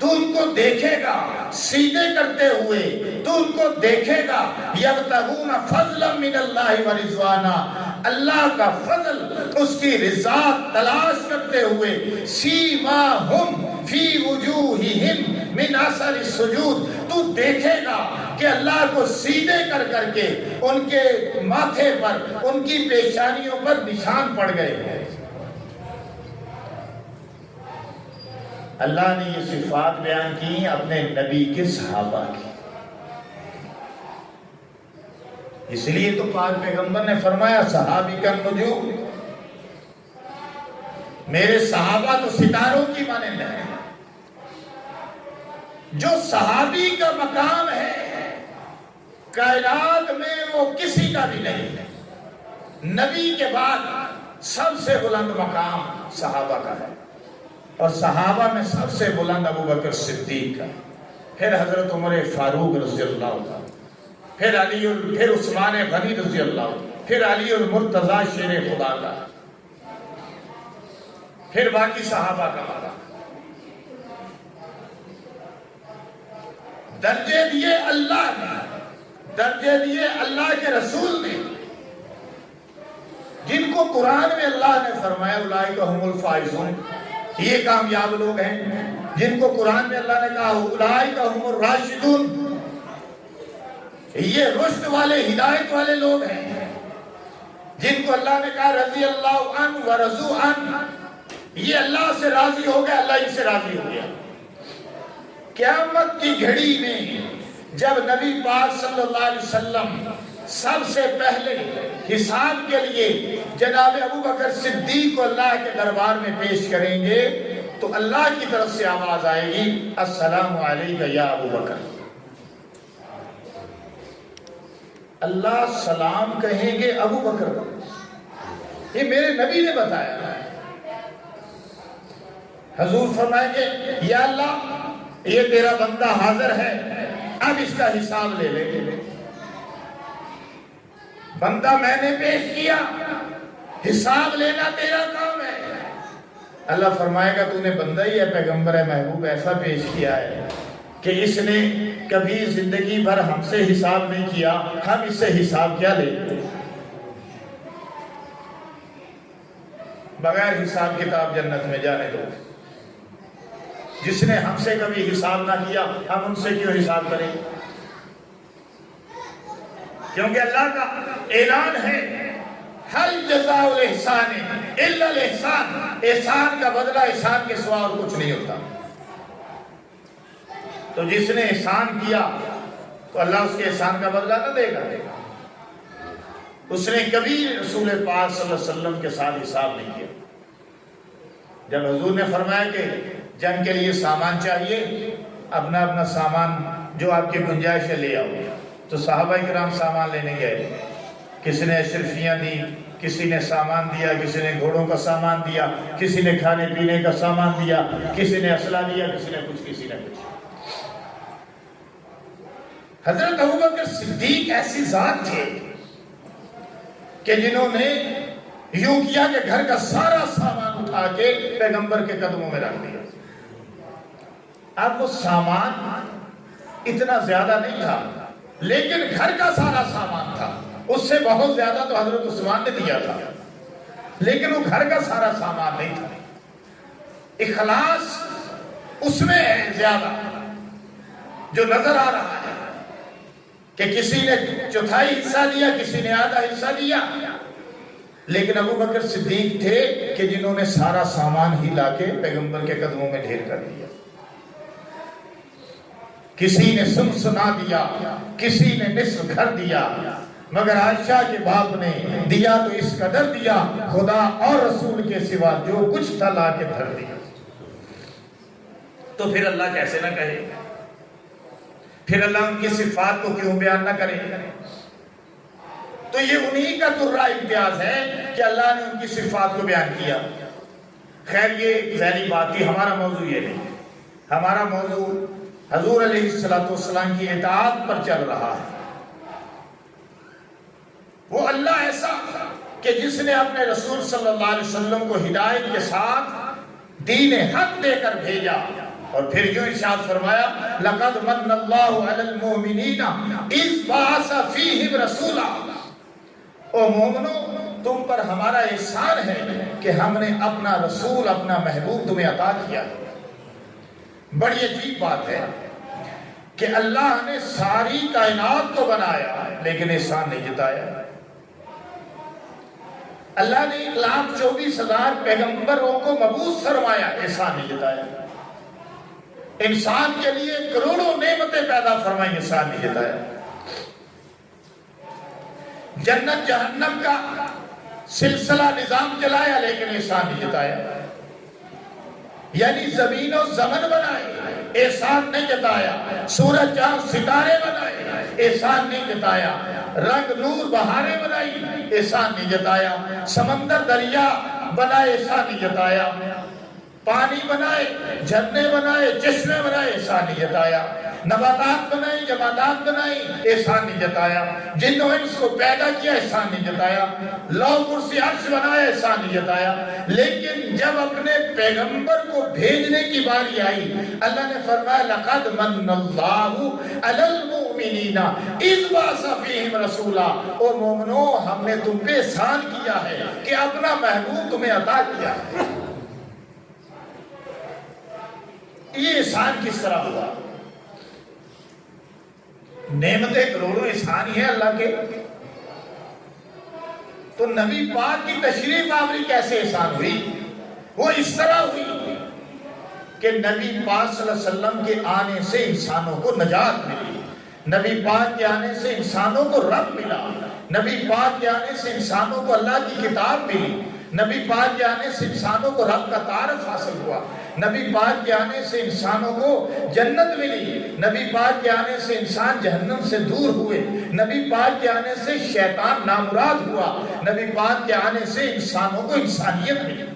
تو ان کو دیکھے گا سیدھے کرتے ہوئے، تو ان کو دیکھے گا یبتغون فضلا من اللہ ورضوانا، اللہ کا فضل، اس کی رضا تلاش کرتے ہوئے، سیماہم فی وجوہہم من اثر السجود، تو دیکھے گا کہ اللہ کو سیدھے کر کر کے ان کے ماتھے پر، ان کی پیشانیوں پر نشان پڑ گئے۔ اللہ نے یہ صفات بیان کی اپنے نبی کے صحابہ کی، اس لیے تو پاک پیغمبر نے فرمایا صحابی کا نجوم، میرے صحابہ تو ستاروں کی مانند ہیں۔ جو صحابی کا مقام ہے کائنات میں وہ کسی کا بھی نہیں ہے، نبی کے بعد سب سے بلند مقام صحابہ کا ہے، اور صحابہ میں سب سے بلند ابو بکر صدیق کا، پھر حضرت عمر فاروق رضی اللہ عنہ، پھر عثمان غنی رضی اللہ عنہ، پھر علی المرتضی شیر خدا کا، پھر باقی صحابہ کا مقام۔ درجے دیے اللہ نے، درجے دیے اللہ کے رسول نے، جن کو قرآن میں اللہ نے فرمایا اولئک هم الفائزون، یہ کامیاب لوگ ہیں، جن کو قرآن میں اللہ نے کہا اولئک هم الراشدون، یہ رشد والے ہدایت والے لوگ ہیں، جن کو اللہ نے کہا رضی اللہ عنہ ورضوا عنہ، یہ اللہ سے راضی ہو گیا، اللہ ان سے راضی ہو گیا۔ قیامت کی گھڑی میں جب نبی پاک صلی اللہ علیہ وسلم سب سے پہلے حساب کے لیے جناب ابو بکر صدیق کو اللہ کے دربار میں پیش کریں گے تو اللہ کی طرف سے آواز آئے گی السلام علیکم یا ابو بکر، اللہ سلام کہیں گے ابو بکر، یہ میرے نبی نے بتایا۔ حضور فرمائیں گے یا اللہ یہ تیرا بندہ حاضر ہے، اب اس کا حساب لے لے، بندہ میں نے پیش کیا، حساب لینا تیرا کام ہے۔ اللہ فرمائے گا تو نے بندہ ہی ہے، پیغمبر ہے، محبوب ایسا پیش کیا ہے کہ اس نے کبھی زندگی بھر ہم سے حساب نہیں کیا، ہم اس سے حساب کیا لیں، بغیر حساب کتاب جنت میں جانے دو۔ جس نے ہم سے کبھی حساب نہ کیا ہم ان سے کیوں حساب کریں؟ کیونکہ اللہ کا اعلان ہے ہل جزاء الاحسان الا الاحسان، احسان کا بدلہ احسان کے سوا اور کچھ نہیں ہوتا۔ تو جس نے احسان کیا تو اللہ اس کے احسان کا بدلہ نہ دے گا، اس نے کبھی رسول پاک صلی اللہ علیہ وسلم کے ساتھ حساب نہیں کیا۔ جب حضور نے فرمایا کہ جنگ کے لیے سامان چاہیے، اپنا اپنا سامان جو آپ کی گنجائش ہے لے آؤ، تو صحابہ کرام سامان لینے گئے، کسی نے اشرفیاں دی، کسی نے سامان دیا، کسی نے گھوڑوں کا سامان دیا، کسی نے کھانے پینے کا سامان دیا، کسی نے اسلحہ دیا، کسی نے کچھ، کسی نے کچھ۔ حضرت ابوبکر صدیق ایسی ذات تھے کہ جنہوں نے یوں کیا کہ گھر کا سارا سامان اٹھا کے پیغمبر کے قدموں میں رکھ دیا۔ اب وہ سامان اتنا زیادہ نہیں تھا لیکن گھر کا سارا سامان تھا، اس سے بہت زیادہ تو حضرت عثمان نے دیا تھا، لیکن وہ گھر کا سارا سامان نہیں تھا۔ اخلاص اس میں ہے زیادہ، جو نظر آ رہا ہے کہ کسی نے چوتھائی حصہ دیا، کسی نے آدھا حصہ دیا، لیکن ابو بکر صدیق تھے کہ جنہوں نے سارا سامان ہی لا کے پیغمبر کے قدموں میں ڈھیر کر دیا۔ کسی نے سنا دیا، کسی نے نصف گھر دیا، مگر عائشہ کے باپ نے دیا تو اس قدر دیا خدا اور رسول کے سوا جو کچھ تھا لا کے دھر دیا۔ تو پھر اللہ کیسے نہ کہے، پھر اللہ ان کی صفات کو کیوں بیان نہ کرے؟ تو یہ انہی کا درہ امتیاز ہے کہ اللہ نے ان کی صفات کو بیان کیا۔ خیر یہ ذیلی بات تھی، ہمارا موضوع یہ نہیں، ہمارا موضوع حضور علیہ السلام کی اطاعت پر چل رہا ہے۔ وہ اللہ ایسا کہ جس نے اپنے رسول صلی اللہ علیہ وسلم کو ہدایت کے ساتھ دین حق دے کر بھیجا، اور پھر یوں ارشاد فرمایا لقد من اللہ علی المؤمنین اذ بعث فیہم رسولا، او مومنو تم پر ہمارا احسان ہے کہ ہم نے اپنا رسول، اپنا محبوب تمہیں عطا کیا۔ بڑی عجیب بات ہے کہ اللہ نے ساری کائنات کو بنایا لیکن احسان نہیں جتایا۔ اللہ نے 1,24,000 پیغمبروں کو مبعوث فرمایا، احسان نہیں جتایا۔ انسان کے لیے کروڑوں نعمتیں پیدا فرمائی، احسان نہیں جتایا۔ جنت جہنم کا سلسلہ نظام چلایا لیکن احسان نہیں جتایا۔ یعنی زمین و زمن بنائے، احسان نہیں جتایا۔ سورج چاند ستارے بنائے، احسان نہیں جتایا۔ رنگ نور بہاریں بنائی، احسان نہیں جتایا۔ سمندر دریا بنائے، احسان نہیں جتایا۔ پانی بنائے، جھرنے بنائے، چشمے بنائے، احسان نہیں جتایا۔ نباتات بنائے، جمادات بنائی، احسان نہیں جتایا۔ جن و انس کو پیدا کیا، احسان نہیں جتایا۔ لوح کرسی عرش بنایا، احسان نہیں جتایا۔ لیکن جب اپنے پیغمبر کو بھیجنے کی باری آئی، اللہ نے فرمایا لقد من اللہ علی المؤمنین اذ بعث فیہم رسولا، او مومنو ہم نے تم پہ احسان کیا ہے کہ اپنا محبوب تمہیں عطا کیا۔ یہ احسان کس طرح ہوا؟ نعمتیں کروڑوں احسان ہی ہیں اللہ کے، تو نبی پاک کی تشریف آوری کیسے احسان ہوئی؟ وہ اس طرح ہوئی کہ نبی پاک صلی اللہ علیہ وسلم کے آنے سے انسانوں کو نجات ملی، نبی پاک کے آنے سے انسانوں کو رب ملا، نبی پاک کے آنے سے انسانوں کو اللہ کی کتاب ملی، نبی پاک کے آنے سے انسانوں کو رب کا تعارف حاصل ہوا، نبی پاک کے آنے سے انسانوں کو جنت ملی، نبی پاک کے آنے سے انسان جہنم سے دور ہوئے، نبی پاک کے آنے سے شیطان نامراد ہوا، نبی پاک کے آنے سے انسانوں کو انسانیت ملی۔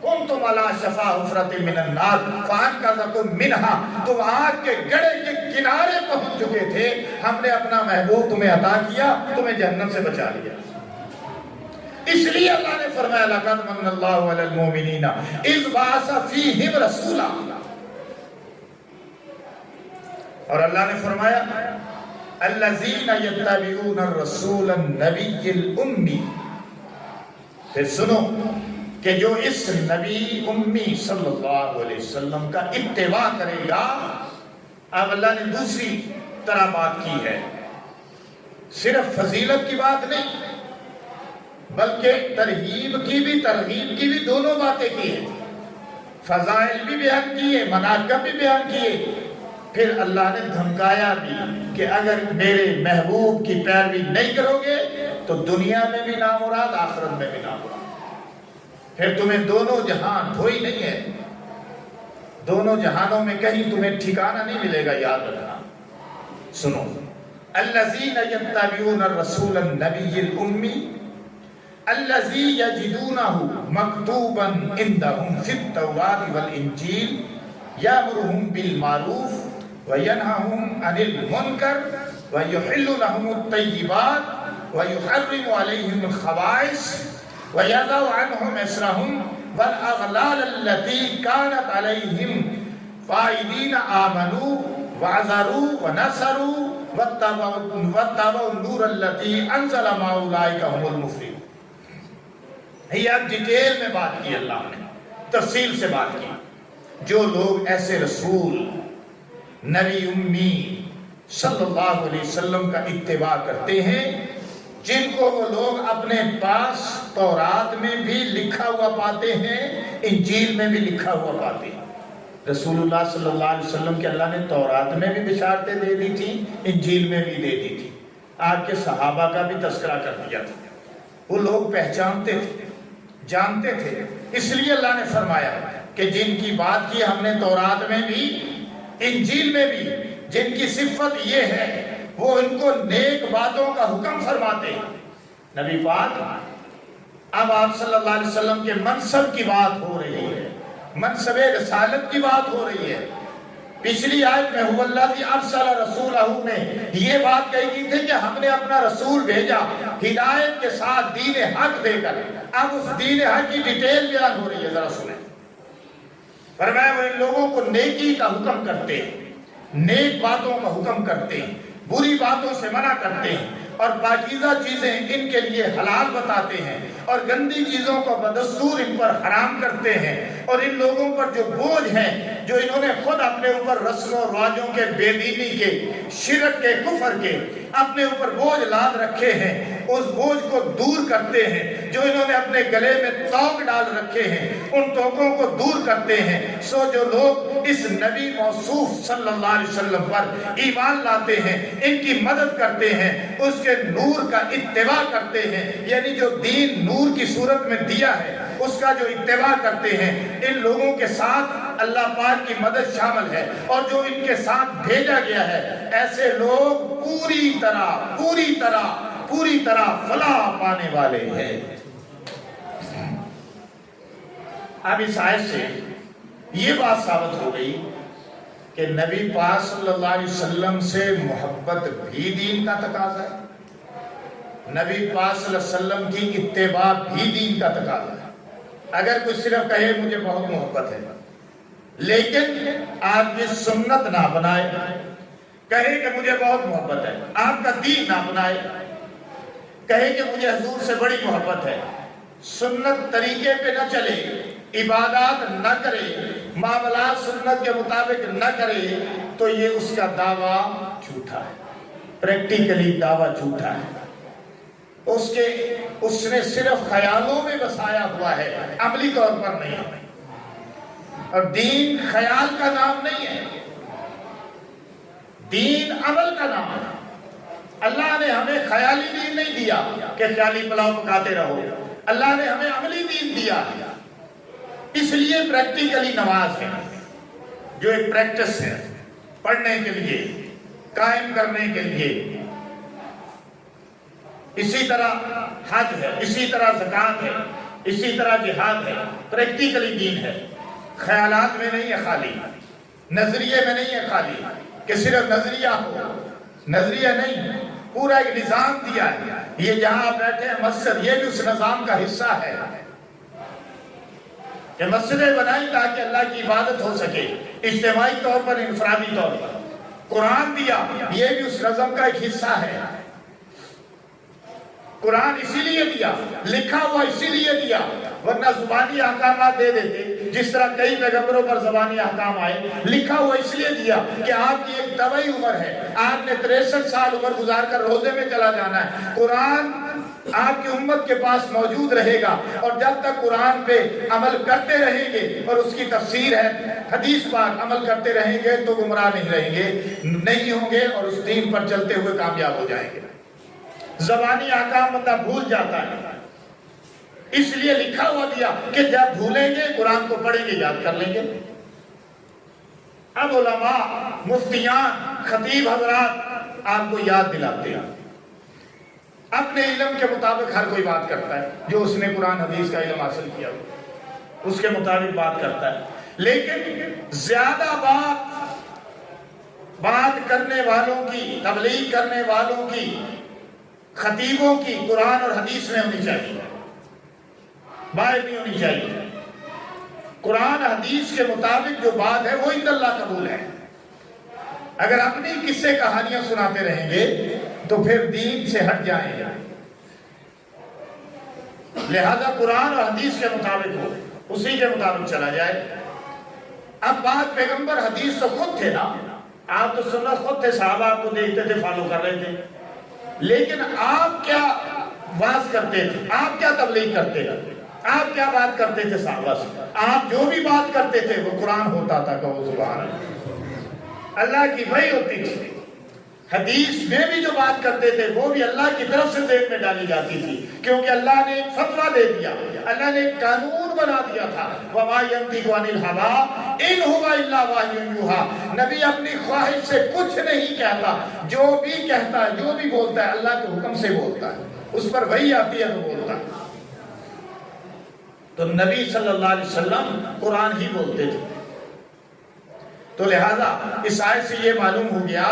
کنتم علی شفا حفرۃ من النار فانقذکم منہا، تم آگ کے گڑھے کے کنارے پہنچ چکے تھے، ہم نے اپنا محبوب تمہیں عطا کیا، تمہیں جہنم سے بچا لیا۔ اس لیے اللہ نے فرمایا لقد من اللہ علی المؤمنین اذ بعث فیہم رسولا، اور اللہ نے فرمایا الذین یتبعون الرسول النبی الامی، پھر سنو کہ جو اس نبی امی صلی اللہ علیہ وسلم کا اتباع کرے گا۔ اب اللہ نے دوسری طرح بات کی ہے، صرف فضیلت کی بات نہیں بلکہ ترغیب کی بھی ترغیب کی بھی دونوں باتیں کی ہیں، فضائل بھی بیان کیے، مناقب بھی بیان کیے، پھر اللہ نے دھمکایا بھی کہ اگر میرے محبوب کی پیروی نہیں کرو گے تو دنیا میں بھی نامراد، آخرت میں بھی نامراد، پھر تمہیں دونوں جہان دھوئی نہیں ہے، دونوں جہانوں میں کہیں تمہیں ٹھکانہ نہیں ملے گا، یاد رکھنا۔ سنو الذین یتبعون الرسول النبی الامی الذی یجدونہ مکتوبا عندہم فی التوراۃ والانجیل یأمرہم بالمعروف وینہہم عن المنکر ویحل لہم الطیبات ویحرم علیہم الخبائث وَيَضَعُ عَنْهُمْ إِصْرَهُمْ وَالْأَغْلَالَ الَّتِي كَانَتْ عَلَيْهِمْ فَإِذَا آمَنُوا وَعَزَرُوا وَنَصَرُوا وَاتَّبَعُوا النُّورَ الَّذِي أَنزَلَ مَعَهُ أُولَٰئِكَ هُمُ الْمُفْلِحُونَ۔ یہ اب ڈیٹیل میں بات کی، اللہ نے تفصیل سے بات کی۔ جو لوگ ایسے رسول نبی امی صلی اللہ علیہ وسلم کا اتباع کرتے ہیں جن کو وہ لوگ اپنے پاس تورات میں بھی لکھا ہوا پاتے ہیں، انجیل میں بھی لکھا ہوا پاتے ہیں۔ رسول اللہ صلی اللہ علیہ وسلم کے اللہ نے تورات میں بھی بشارتیں دے دی تھی، انجیل میں بھی دے دی تھی، آپ کے صحابہ کا بھی تذکرہ کر دیا تھا، وہ لوگ پہچانتے تھے، جانتے تھے۔ اس لیے اللہ نے فرمایا کہ جن کی بات کی ہم نے تورات میں بھی انجیل میں بھی، جن کی صفت یہ ہے وہ ان کو نیک باتوں کا حکم فرماتے ہیں۔ نبی پاک اب آپ صلی اللہ علیہ وسلم کے منصب کی بات ہو رہی ہے، منصب رسالت کی بات ہو رہی ہے۔ پچھلی آیت میں هو الذی ارسل رسولہ میں یہ بات کہی گئی تھی کہ ہم نے اپنا رسول بھیجا ہدایت کے ساتھ دین حق دے کر۔ اب اس دین حق کی ڈیٹیل بیان ہو رہی ہے، ذرا سنیں۔ فرمایا وہ ان لوگوں کو نیکی کا حکم کرتے ہیں، نیک باتوں کا حکم کرتے ہیں، بری باتوں سے منع کرتے ہیں، اور پاکیزہ چیزیں ان کے لیے حلال بتاتے ہیں، اور گندی چیزوں کو بدستور ان پر حرام کرتے ہیں، اور ان لوگوں پر جو بوجھ ہیں جو انہوں نے خود اپنے اوپر رسم و رواجوں کے، بے دینی کے، شرک کے، کفر کے اپنے اوپر بوجھ لاد رکھے ہیں، اس بوجھ کو دور کرتے ہیں۔ جو انہوں نے اپنے گلے میں توق ڈال رکھے ہیں ان توقوں کو دور کرتے ہیں۔ سو جو لوگ اس نبی موصوف صلی اللہ علیہ وسلم پر ایمان لاتے ہیں، ان کی مدد کرتے ہیں، اس کے نور کا اتباع کرتے ہیں، یعنی جو دین نور کی صورت میں دیا ہے اس کا جو اتباع کرتے ہیں، ان لوگوں کے ساتھ اللہ پاک کی مدد شامل ہے، اور جو ان کے ساتھ بھیجا گیا ہے ایسے لوگ پوری طرح فلاح پانے والے ہیں۔ اب اس آیت سے یہ بات ثابت ہو گئی کہ نبی پاک صلی اللہ علیہ وسلم سے محبت بھی دین کا تقاضا ہے، نبی پاک صلی اللہ علیہ وسلم کی اتباع بھی دین کا تقاضا ہے۔ اگر کوئی صرف کہے مجھے بہت محبت ہے لیکن آپ کی سنت نہ بنائے، کہے کہ مجھے بہت محبت ہے، آپ کا دین نہ بنائے، کہے کہ مجھے حضور سے بڑی محبت ہے، سنت طریقے پہ نہ چلے، عبادات نہ کرے، معاملات سنت کے مطابق نہ کرے، تو یہ اس کا دعویٰ جھوٹا ہے، پریکٹیکلی دعویٰ جھوٹا ہے۔ اس نے صرف خیالوں میں بسایا ہوا ہے، عملی طور پر نہیں ہے۔ اور دین خیال کا نام نہیں ہے، دین عمل کا نام ہے۔ اللہ نے ہمیں خیالی دین نہیں دیا کہ خیالی پلاؤ پکاتے رہو، اللہ نے ہمیں عملی دین دیا۔ اس لیے پریکٹیکلی نماز ہے جو ایک پریکٹس ہے، پڑھنے کے لیے، قائم کرنے کے لیے، اسی طرح حج ہے، اسی طرح زکوٰۃ ہے، اسی طرح جہاد ہے، پریکٹیکلی دین ہے، خیالات میں نہیں ہے خالی، نظریے میں نہیں ہے خالی کہ صرف نظریہ ہو، نظریہ نہیں، پورا ایک نظام دیا ہے۔ یہ جہاں آپ بیٹھے ہیں مسجد، یہ بھی اس نظام کا حصہ ہے کہ مسجدیں بنائی تاکہ اللہ کی عبادت ہو سکے، اجتماعی طور پر، انفرادی طور پر۔ قرآن دیا، یہ بھی اس نظم کا ایک حصہ ہے۔ قرآن اسی لیے دیا، لکھا ہوا اسی لیے دیا، ورنہ زبانی احکامات دے دیتے، جس طرح کئی پیغمبروں پر زبانی احکام آئے۔ لکھا ہوا اس لیے دیا کہ آپ کی ایک طبعی عمر ہے، آپ نے 63 سال عمر گزار کر روزے میں چلا جانا ہے، قرآن آپ کی امت کے پاس موجود رہے گا، اور جب تک قرآن پہ عمل کرتے رہیں گے، اور اس کی تفسیر ہے حدیث پاک، عمل کرتے رہیں گے تو گمراہ نہیں رہیں گے، نہیں ہوں گے، اور اس دین پر چلتے ہوئے کامیاب ہو جائیں گے۔ زبانی احکام بندہ بھول جاتا ہے، اس لیے لکھا ہوا دیا کہ جب بھولیں گے قرآن کو پڑھیں گے، یاد کر لیں گے۔ اب علماء، مفتیان، خطیب حضرات آپ کو یاد دلاتے ہیں، اپنے علم کے مطابق ہر کوئی بات کرتا ہے، جو اس نے قرآن حدیث کا علم حاصل کیا ہو اس کے مطابق بات کرتا ہے، لیکن زیادہ بات کرنے والوں کی، تبلیغ کرنے والوں کی، خطیبوں کی قرآن اور حدیث میں ہونی چاہیے، باہر نہیں ہونی چاہیے۔ قرآن حدیث کے مطابق جو بات ہے وہ عند اللہ قبول ہے۔ اگر اپنی قصے کہانیاں سناتے رہیں گے تو پھر دین سے ہٹ جائیں گے۔ لہذا قرآن اور حدیث کے مطابق ہو، اسی کے مطابق چلا جائے۔ اب بات پیغمبر حدیث تو خود تھے نا، آپ تو سنت خود تھے، صحابہ آپ کو دیکھتے تھے، فالو کر رہے تھے، لیکن آپ کیا واز کرتے تھے، آپ کیا تبلیغ کرتے تھے، آپ کیا بات کرتے تھے صحابہ سے؟ آپ جو بھی بات کرتے تھے وہ قرآن ہوتا تھا، کہو سبحان اللہ، اللہ کی وحی ہوتی تھی۔ حدیث میں بھی جو بات کرتے تھے وہ بھی اللہ کی طرف سے ذہن میں ڈالی جاتی تھی، کیونکہ اللہ نے ایک فتویٰ دے دیا، اللہ نے ایک قانون بنا دیا تھا۔ وَمَا يَنطِقُ عَنِ الْهَوَىٰ إِنْ هُوَ إِلَّا وَحْيٌ يُوحَىٰ، نبی اپنی خواہش سے کچھ نہیں کہتا، جو بھی کہتا ہے، جو بھی بولتا ہے اللہ کے حکم سے بولتا ہے، اس پر وحی آتی ہے تو بولتا ہے۔ تو نبی صلی اللہ علیہ وسلم قرآن ہی بولتے تھے۔ تو لہٰذا اس آیت سے یہ معلوم ہو گیا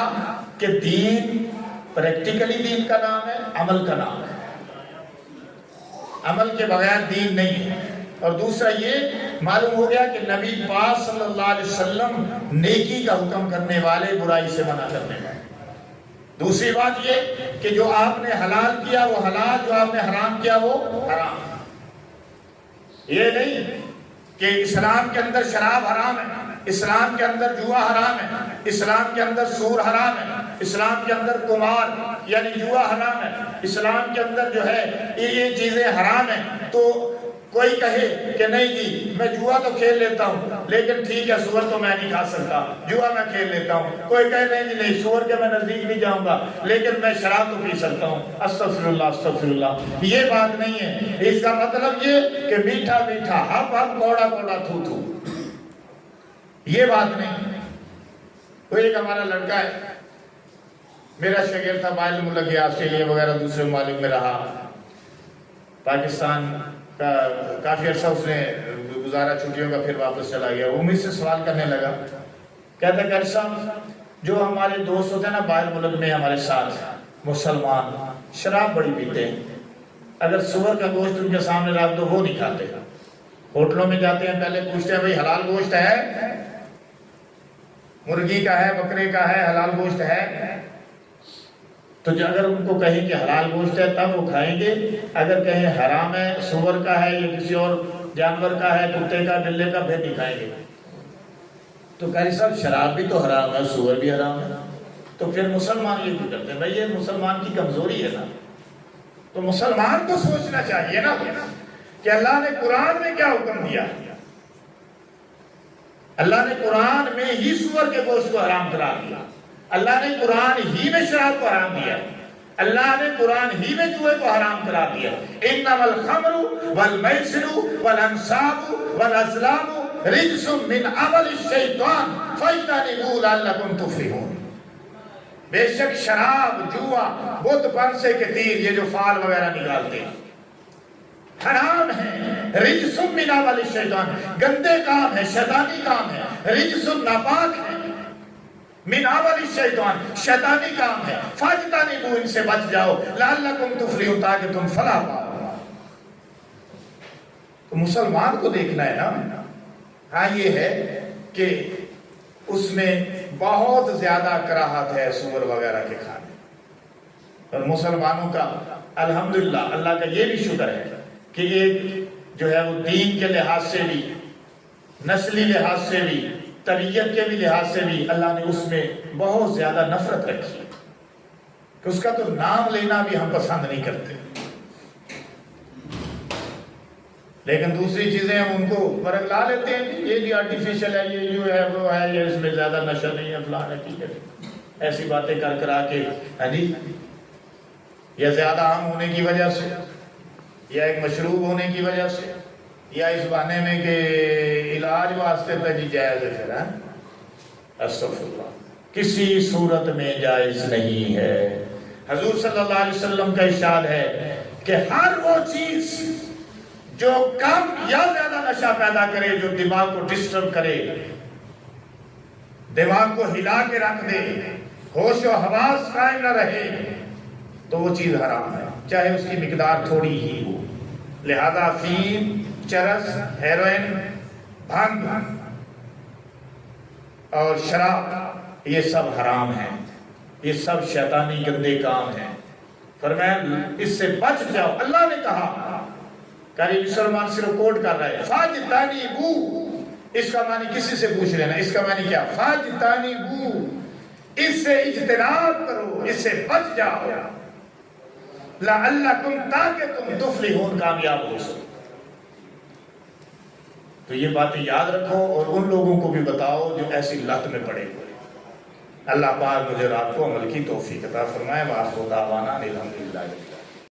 کہ دین پریکٹیکلی دین کا نام ہے، عمل کا نام ہے، عمل کے بغیر دین نہیں ہے۔ اور دوسرا یہ معلوم ہو گیا کہ نبی پاک صلی اللہ علیہ وسلم نیکی کا حکم کرنے والے، برائی سے منع کرنے والے۔ دوسری بات یہ کہ جو آپ نے حلال کیا وہ حلال، جو آپ نے حرام کیا وہ حرام۔ یہ نہیں کہ اسلام کے اندر شراب حرام ہے، اسلام کے اندر جوا حرام ہے، اسلام کے اندر سور حرام ہے، اسلام کے اندر قمار یعنی جوا حرام ہے، اسلام کے اندر جو ہے یہ چیزیں حرام ہیں، تو کوئی کہے کہ نہیں جی میں جوا تو کھیل لیتا ہوں لیکن ٹھیک ہے سور تو میں نہیں کھا سکتا، جوا میں کھیل لیتا ہوں۔ کوئی کہے نہیں جی نہیں سور کے میں نزدیک نہیں جاؤں گا لیکن میں شراب تو پی سکتا ہوں۔ استغفر اللہ استغفر اللہ، یہ بات نہیں ہے۔ اس کا مطلب یہ کہ میٹھا میٹھا ہپ ہپ کوڑا کوڑا تھو تھو، یہ بات نہیں۔ تو ایک ہمارا لڑکا ہے، میرا شاگرد تھا، باہر ملک گیا، آسٹریلیا وغیرہ دوسرے ممالک میں رہا، پاکستان کا کافی عرصہ اس نے گزارا چھٹیوں کا، پھر واپس چلا گیا۔ وہ مجھ سے سوال کرنے لگا، کہتا کہ صاحب جو ہمارے دوست ہوتے ہیں نا باہر ملک میں ہمارے ساتھ مسلمان، شراب بڑی پیتے ہیں، اگر سور کا گوشت ان کے سامنے رکھ دو وہ نہیں کھاتے، ہوٹلوں میں جاتے ہیں پہلے پوچھتے ہیں بھئی حلال گوشت ہے، مرغی کا ہے، بکرے کا ہے، حلال گوشت ہے، تو اگر ان کو کہیں کہ حلال گوشت ہے تب وہ کھائیں گے، اگر کہیں حرام ہے، سور کا ہے یا کسی اور جانور کا ہے، کتے کا بلے کا، پھر نہیں کھائیں گے۔ تو کہہ رہے صاحب شراب بھی تو حرام ہے، سور بھی حرام ہے، تو پھر مسلمان یہ کیوں کرتے ہیں؟ بھائی یہ مسلمان کی کمزوری ہے نا۔ تو مسلمان کو سوچنا چاہیے نا کہ اللہ نے قرآن میں کیا حکم دیا۔ اللہ نے قرآن میں ہی سور کے گوشت کو حرام قرار دیا، اللہ نے قرآن ہی میں شراب کو حرام دیا، اللہ نے قرآن ہی میں جوئے کو حرام قرار دیا۔ انما الخمر والمیسر والانصاب والازلام رجس من عمل الشیطان فاجتنبوہ لعلکم تفلحون۔ بے شک شراب، جوا، بت پرسے کے تیر، یہ جو فال وغیرہ نکالتے ہیں، حرام ہے، رجس من عمل الشیطان، گندے کام ہے، شیطانی کام ہے، رجس ناپاک ہے، من عمل الشیطان، شیطانی کام ہے، فاجتنبوہ ان سے بچ جاؤ، لعلکم تفلحون تاکہ تم فلاح پاؤ۔ تو مسلمان کو دیکھنا ہے نا۔ ہاں یہ ہے کہ اس میں بہت زیادہ کراہت ہے سور وغیرہ کے کھانے، اور مسلمانوں کا الحمدللہ اللہ کا یہ بھی شکر ہے کہ ایک جو ہے وہ دین کے لحاظ سے بھی، نسلی لحاظ سے بھی، طبیعت کے بھی لحاظ سے بھی اللہ نے اس میں بہت زیادہ نفرت رکھی ہے کہ اس کا تو نام لینا بھی ہم پسند نہیں کرتے، لیکن دوسری چیزیں ہم ان کو فرق لا لیتے ہیں، یہ بھی آرٹیفیشل ہے، یہ جو ہے وہ ہے، یہ اس میں زیادہ نشہ نہیں ہے، فلاں ہے، ٹھیک ہے، ایسی باتیں کر کرا کے، ہاں جی، یا زیادہ عام ہونے کی وجہ سے، یا ایک مشروب ہونے کی وجہ سے، یا اس بہانے میں کہ علاج واسطے پہ جی جائز ہے، پھر ہے استغفر اللہ، کسی صورت میں جائز نہیں ہے۔ حضور صلی اللہ علیہ وسلم کا ارشاد ہے کہ ہر وہ چیز جو کم یا زیادہ نشہ پیدا کرے، جو دماغ کو ڈسٹرب کرے، دماغ کو ہلا کے رکھ دے، ہوش و حواس قائم نہ رہے، تو وہ چیز حرام ہے، چاہے اس کی مقدار تھوڑی ہی ہو۔ لہذا افیم، چرس، ہیروئن، بھنگ اور شراب یہ سب حرام ہیں، یہ سب شیطانی گندے کام ہیں۔ فرمایا اس سے بچ جاؤ۔ اللہ نے کہا، قاری مسلمان صرف کوٹ کر رہے ہیں، فاجتنبوہ، اس کا معنی کسی سے پوچھ لینا، اس کا معنی کیا؟ فاجتنبوہ، اس سے اجتناب کرو، اس سے بچ جاؤ، لعلکم، تاکہ تم تفلحون، کامیاب ہو سکو۔ تو یہ باتیں یاد رکھو اور ان لوگوں کو بھی بتاؤ جو ایسی لت میں پڑے ہوئے۔ اللہ پاک مجھے اور آپ کو عمل کی توفیق عطا فرمائے۔ وآخر دعوانا الحمدللہ۔